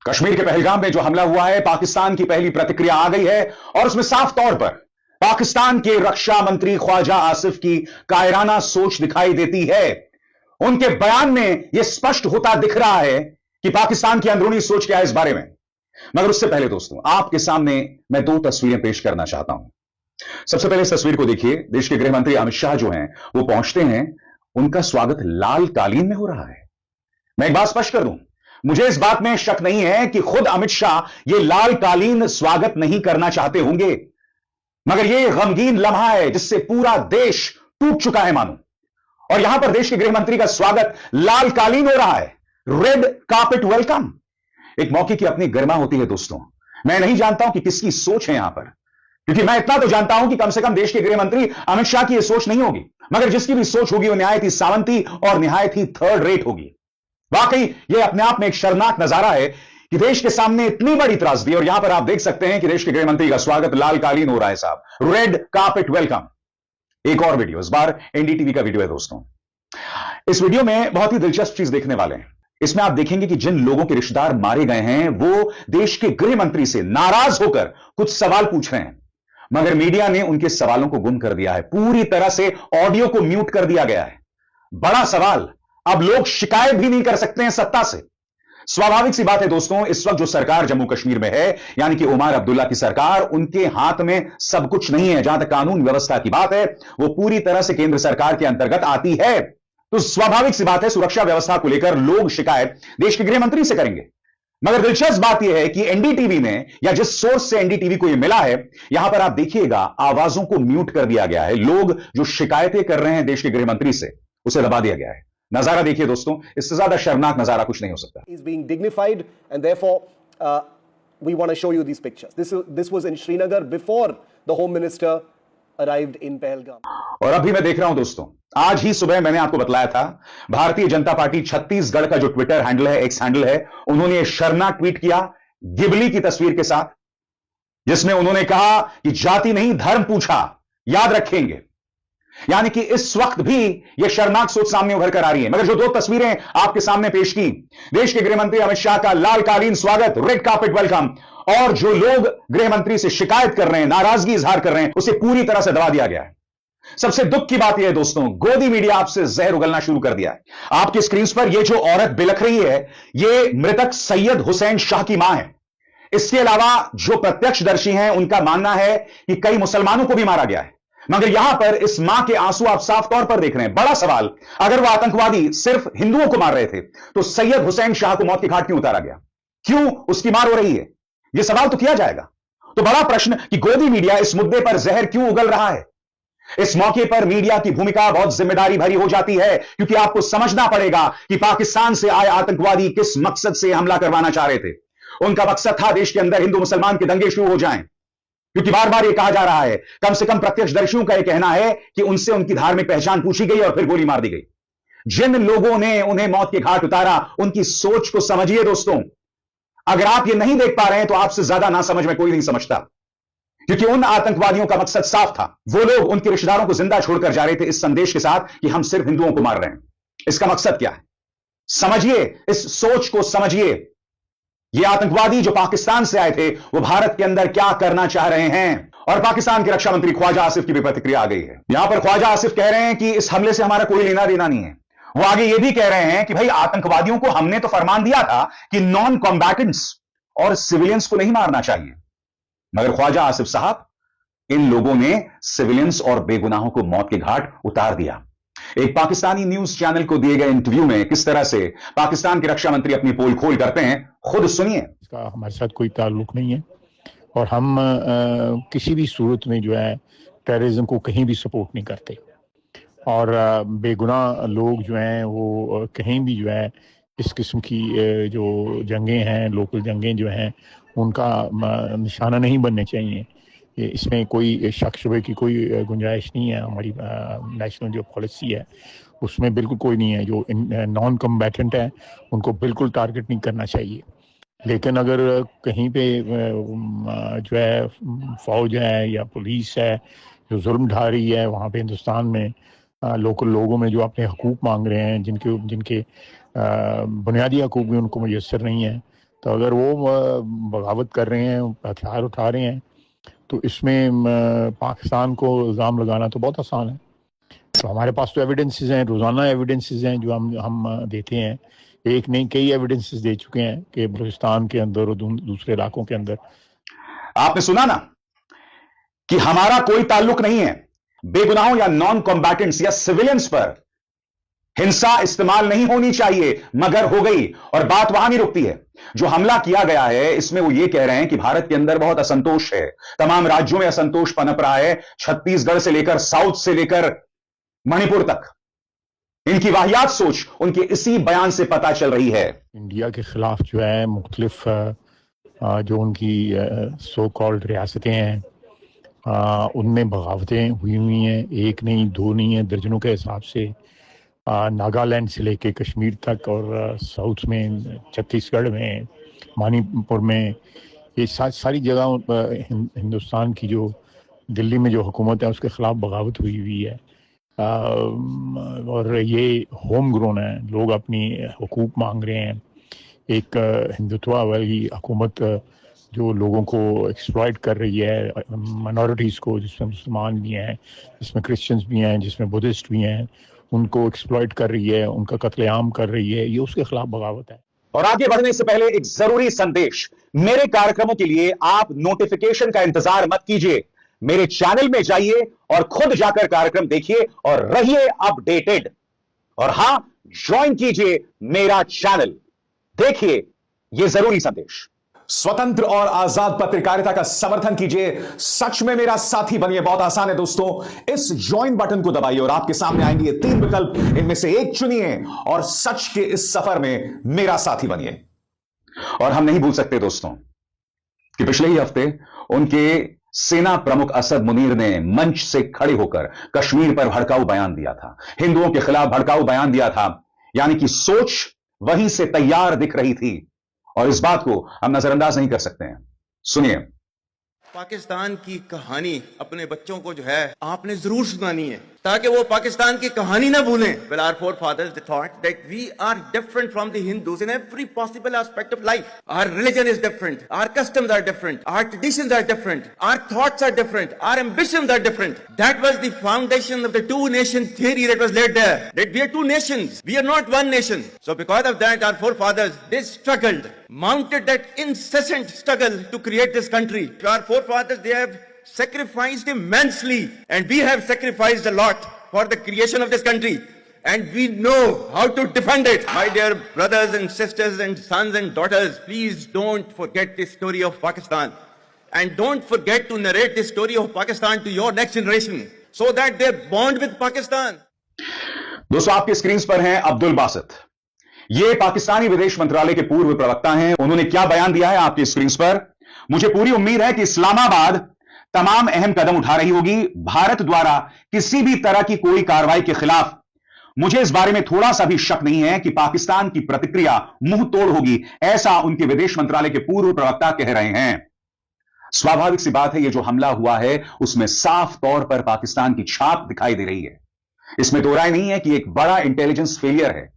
कश्मीर के पहलगाम में जो हमला हुआ है, पाकिस्तान की पहली प्रतिक्रिया आ गई है और उसमें साफ तौर पर पाकिस्तान के रक्षा मंत्री ख्वाजा आसिफ की कायराना सोच दिखाई देती है। उनके बयान में यह स्पष्ट होता दिख रहा है कि पाकिस्तान की अंदरूनी सोच क्या है इस बारे में। मगर उससे पहले दोस्तों, आपके सामने मैं दो तस्वीरें पेश करना चाहता हूं। सबसे पहले इस तस्वीर को देखिए। देश के गृह मंत्री अमित शाह जो हैं वो पहुंचते हैं, उनका स्वागत लाल कालीन में हो रहा है। मैं एक बात स्पष्ट कर दूं, मुझे इस बात में शक नहीं है कि खुद अमित शाह यह लाल कालीन स्वागत नहीं करना चाहते होंगे, मगर यह गमगीन लम्हा है जिससे पूरा देश टूट चुका है मानो। और यहां पर देश के गृह मंत्री का स्वागत लाल कालीन हो रहा है, रेड कार्पेट वेलकम। एक मौके की अपनी गरिमा होती है दोस्तों। मैं नहीं जानता हूं कि किसकी सोच है यहां पर, क्योंकि मैं इतना तो जानता हूं कि कम से कम देश के गृह मंत्री अमित शाह की यह सोच नहीं होगी, मगर जिसकी भी सोच होगी वो निहायत ही सावंती और निहायत ही थर्ड रेट होगी। वाकई यह अपने आप में एक शर्मनाक नजारा है कि देश के सामने इतनी बड़ी त्रासदी, और यहां पर आप देख सकते हैं कि देश के गृह मंत्री का स्वागत लाल कालीन हो रहा है साहब, रेड कार्पेट वेलकम। एक और वीडियो, इस बार एनडीटीवी का वीडियो है दोस्तों। इस वीडियो में बहुत ही दिलचस्प चीज देखने वाले हैं। इसमें आप देखेंगे कि जिन लोगों के रिश्तेदार मारे गए हैं वो देश के गृह मंत्री से नाराज होकर कुछ सवाल पूछ रहे हैं, मगर मीडिया ने उनके सवालों को गुम कर दिया है। पूरी तरह से ऑडियो को म्यूट कर दिया गया है। बड़ा सवाल, अब लोग शिकायत भी नहीं कर सकते हैं सत्ता से। स्वाभाविक सी बात है दोस्तों, इस वक्त जो सरकार जम्मू कश्मीर में है, यानी कि उमर अब्दुल्ला की सरकार, उनके हाथ में सब कुछ नहीं है। जहां तक कानून व्यवस्था की बात है, वो पूरी तरह से केंद्र सरकार के अंतर्गत आती है। तो स्वाभाविक सी बात है, सुरक्षा व्यवस्था को लेकर लोग शिकायत देश के गृह मंत्री से करेंगे। मगर दिलचस्प बात यह है कि एनडीटीवी ने, या जिस सोर्स से एनडीटीवी को यह मिला है, यहां पर आप देखिएगा आवाजों को म्यूट कर दिया गया है। लोग जो शिकायतें कर रहे हैं देश के गृह मंत्री से, उसे दबा दिया गया है। नजारा देखिए दोस्तों, इससे ज्यादा शर्मनाक नजारा कुछ नहीं हो सकता। He's being dignified and therefore we want to show you these pictures. This was in Srinagar before the Home Minister arrived in Pahalgam. और अभी मैं देख रहा हूं दोस्तों, आज ही सुबह मैंने आपको बतलाया था, भारतीय जनता पार्टी छत्तीसगढ़ का जो ट्विटर हैंडल है, एक्स हैंडल है, उन्होंने एक शर्मनाक ट्वीट किया गिबली की तस्वीर के साथ, जिसमें उन्होंने कहा कि जाति नहीं धर्म पूछा, याद रखेंगे। यानी कि इस वक्त भी यह शर्मनाक सोच सामने उभर कर आ रही है। मगर जो दो तस्वीरें आपके सामने पेश की, देश के गृह मंत्री अमित शाह का लाल कालीन स्वागत, रेड कार्पेट वेलकम, और जो लोग गृह मंत्री से शिकायत कर रहे हैं, नाराजगी इजहार कर रहे हैं, उसे पूरी तरह से दबा दिया गया है। सबसे दुख की बात यह है दोस्तों, गोदी मीडिया आपसे जहर उगलना शुरू कर दिया है। आपकी स्क्रीन पर यह जो औरत बिलख रही है, यह मृतक सैयद हुसैन शाह की मां है। इसके अलावा जो प्रत्यक्षदर्शी हैं, उनका मानना है कि कई मुसलमानों को भी मारा गया है। मगर यहां पर इस मां के आंसू आप साफ तौर पर देख रहे हैं। बड़ा सवाल, अगर वह आतंकवादी सिर्फ हिंदुओं को मार रहे थे, तो सैयद हुसैन शाह को मौत के घाट क्यों उतारा गया? क्यों उसकी मार हो रही है? यह सवाल तो किया जाएगा। तो बड़ा प्रश्न कि गोदी मीडिया इस मुद्दे पर जहर क्यों उगल रहा है? इस मौके पर मीडिया की भूमिका बहुत जिम्मेदारी भरी हो जाती है, क्योंकि आपको समझना पड़ेगा कि पाकिस्तान से आए आतंकवादी किस मकसद से हमला करवाना चाह रहे थे। उनका मकसद था देश के अंदर हिंदू मुसलमान के दंगे शुरू हो जाएं, क्योंकि बार बार यह कहा जा रहा है, कम से कम प्रत्यक्षदर्शियों का यह कहना है कि उनसे उनकी धार्मिक पहचान पूछी गई और फिर गोली मार दी गई। जिन लोगों ने उन्हें मौत के घाट उतारा, उनकी सोच को समझिए दोस्तों। अगर आप ये नहीं देख पा रहे हैं तो आपसे ज्यादा ना समझ में कोई नहीं समझता, क्योंकि उन आतंकवादियों का मकसद साफ था। वो लोग उनके रिश्तेदारों को जिंदा छोड़कर जा रहे थे इस संदेश के साथ कि हम सिर्फ हिंदुओं को मार रहे हैं। इसका मकसद क्या है? समझिए, इस सोच को समझिए। ये आतंकवादी जो पाकिस्तान से आए थे, वो भारत के अंदर क्या करना चाह रहे हैं? और पाकिस्तान के रक्षा मंत्री ख्वाजा आसिफ की भी प्रतिक्रिया आ गई है। यहां पर ख्वाजा आसिफ कह रहे हैं कि इस हमले से हमारा कोई लेना देना नहीं है। वो आगे ये भी कह रहे हैं कि भाई आतंकवादियों को हमने तो फरमान दिया था कि नॉन कॉम्बैटेंट्स और सिविलियंस को नहीं मारना चाहिए, मगर ख्वाजा आसिफ साहब, इन लोगों ने सिविलियंस और बेगुनाहों को मौत के घाट उतार दिया। एक पाकिस्तानी न्यूज चैनल को दिए गए इंटरव्यू में किस तरह से पाकिस्तान के रक्षा मंत्री अपनी पोल खोल करते हैं, खुद सुनिए। इसका हमारे साथ कोई ताल्लुक नहीं है और हम किसी भी सूरत में जो है टेररिज्म को कहीं भी सपोर्ट नहीं करते, और बेगुनाह लोग जो हैं वो कहीं भी जो है इस किस्म की जो जंगें हैं, लोकल जंगें जो हैं, उनका निशाना नहीं बनने चाहिए। इसमें कोई शक शुबे की कोई गुंजाइश नहीं है। हमारी नेशनल जो पॉलिसी है उसमें बिल्कुल कोई नहीं है। जो नॉन कम्बैटेंट है उनको बिल्कुल टारगेट नहीं करना चाहिए। लेकिन अगर कहीं पे जो है फौज है या पुलिस है जो जुल्म ढा रही है, वहाँ पे हिंदुस्तान में लोकल लोगों में जो अपने हकूक़ मांग रहे हैं, जिनके बुनियादी हकूक़ भी उनको मुयस्सर नहीं है, तो अगर वो बगावत कर रहे हैं, हथियार उठा रहे हैं, तो इसमें पाकिस्तान को इल्ज़ाम लगाना तो बहुत आसान है। तो हमारे पास तो एविडेंसेस हैं, रोज़ाना एविडेंसेस हैं जो हम देते हैं। एक नहीं कई एविडेंसेस दे चुके हैं कि बलूचिस्तान के अंदर और दूसरे इलाकों के अंदर। आपने सुना ना कि हमारा कोई ताल्लुक नहीं है, बेगुनाहों या नॉन कॉम्बैटेंट्स या सिविलियंस पर हिंसा इस्तेमाल नहीं होनी चाहिए, मगर हो गई। और बात वहां नहीं रुकती है। जो हमला किया गया है इसमें वो ये कह रहे हैं कि भारत के अंदर बहुत असंतोष है, तमाम राज्यों में असंतोष पनप रहा है, छत्तीसगढ़ से लेकर साउथ से लेकर मणिपुर तक। इनकी वाहियात सोच उनके इसी बयान से पता चल रही है। इंडिया के खिलाफ जो है मुख्तलिफ जो उनकी सो कॉल्ड रियासतें हैं उनमें बगावतें हुई हैं, एक नहीं दो नहीं है, दर्जनों के हिसाब से। नागालैंड से लेके कश्मीर तक और साउथ में, छत्तीसगढ़ में, मणिपुर में, ये सारी जगह हिंदुस्तान की जो दिल्ली में जो हुकूमत है उसके ख़िलाफ़ बगावत हुई है। और ये होम ग्रोन है, लोग अपनी हुकूक मांग रहे हैं। एक हिंदुत्व वाली हुकूमत जो लोगों को एक्सप्लॉइट कर रही है, माइनॉरिटीज़ को, जिसमें मुसलमान भी हैं, जिसमें क्रिश्चियंस भी हैं, जिसमें बुद्धिस्ट भी हैं, उनको एक्सप्लॉइट कर रही है, उनका कत्लेआम कर रही है, ये उसके खिलाफ बगावत है। और आगे बढ़ने से पहले एक जरूरी संदेश, मेरे कार्यक्रमों के लिए आप नोटिफिकेशन का इंतजार मत कीजिए, मेरे चैनल में जाइए और खुद जाकर कार्यक्रम देखिए और रहिए अपडेटेड। और हां, ज्वाइन कीजिए मेरा चैनल, देखिए यह जरूरी संदेश। स्वतंत्र और आजाद पत्रकारिता का समर्थन कीजिए, सच में मेरा साथी बनिए। बहुत आसान है दोस्तों, इस ज्वाइन बटन को दबाइए और आपके सामने आएंगे ये 3 विकल्प, इनमें से एक चुनिए और सच के इस सफर में मेरा साथी बनिए। और हम नहीं भूल सकते दोस्तों कि पिछले ही हफ्ते उनके सेना प्रमुख असद मुनीर ने मंच से खड़े होकर कश्मीर पर भड़काऊ बयान दिया था, हिंदुओं के खिलाफ भड़काऊ बयान दिया था। यानी कि सोच वहीं से तैयार दिख रही थी और इस बात को हम नजरअंदाज नहीं कर सकते हैं। सुनिए। पाकिस्तान की कहानी अपने बच्चों को जो है आपने जरूर सुनानी है ताकि वो पाकिस्तान की कहानी ना भूलें। Well, our forefathers they thought that we are different from the Hindus in every possible aspect of life. Our religion is different, our customs are different, our traditions are different, our thoughts are different, our ambitions are different. That was the foundation of the two-nation theory that was laid there. That we are two nations, we are not one nation. So because of that, our forefathers they struggled, mounted that incessant struggle to create this country. Our forefathers they have sacrificed immensely and we have sacrificed a lot for the creation of this country and we know how to defend it. My dear brothers and sisters and sons and daughters, please don't forget the story of Pakistan and don't forget to narrate the story of Pakistan to your next generation so that they bond with Pakistan. दोस्तों आपके screen पर हैं अब्दुल बासित, ये पाकिस्तानी विदेश मंत्रालय के पूर्व प्रवक्ता हैं। उन्होंने क्या बयान दिया है आपकी स्क्रीन पर। मुझे पूरी उम्मीद है कि इस्लामाबाद तमाम अहम कदम उठा रही होगी भारत द्वारा किसी भी तरह की कोई कार्रवाई के खिलाफ। मुझे इस बारे में थोड़ा सा भी शक नहीं है कि पाकिस्तान की प्रतिक्रिया मुंह तोड़ होगी, ऐसा उनके विदेश मंत्रालय के पूर्व प्रवक्ता कह रहे हैं। स्वाभाविक सी बात है, यह जो हमला हुआ है उसमें साफ तौर पर पाकिस्तान की छाप दिखाई दे रही है। इसमें दो राय नहीं है कि एक बड़ा इंटेलिजेंस फेलियर है,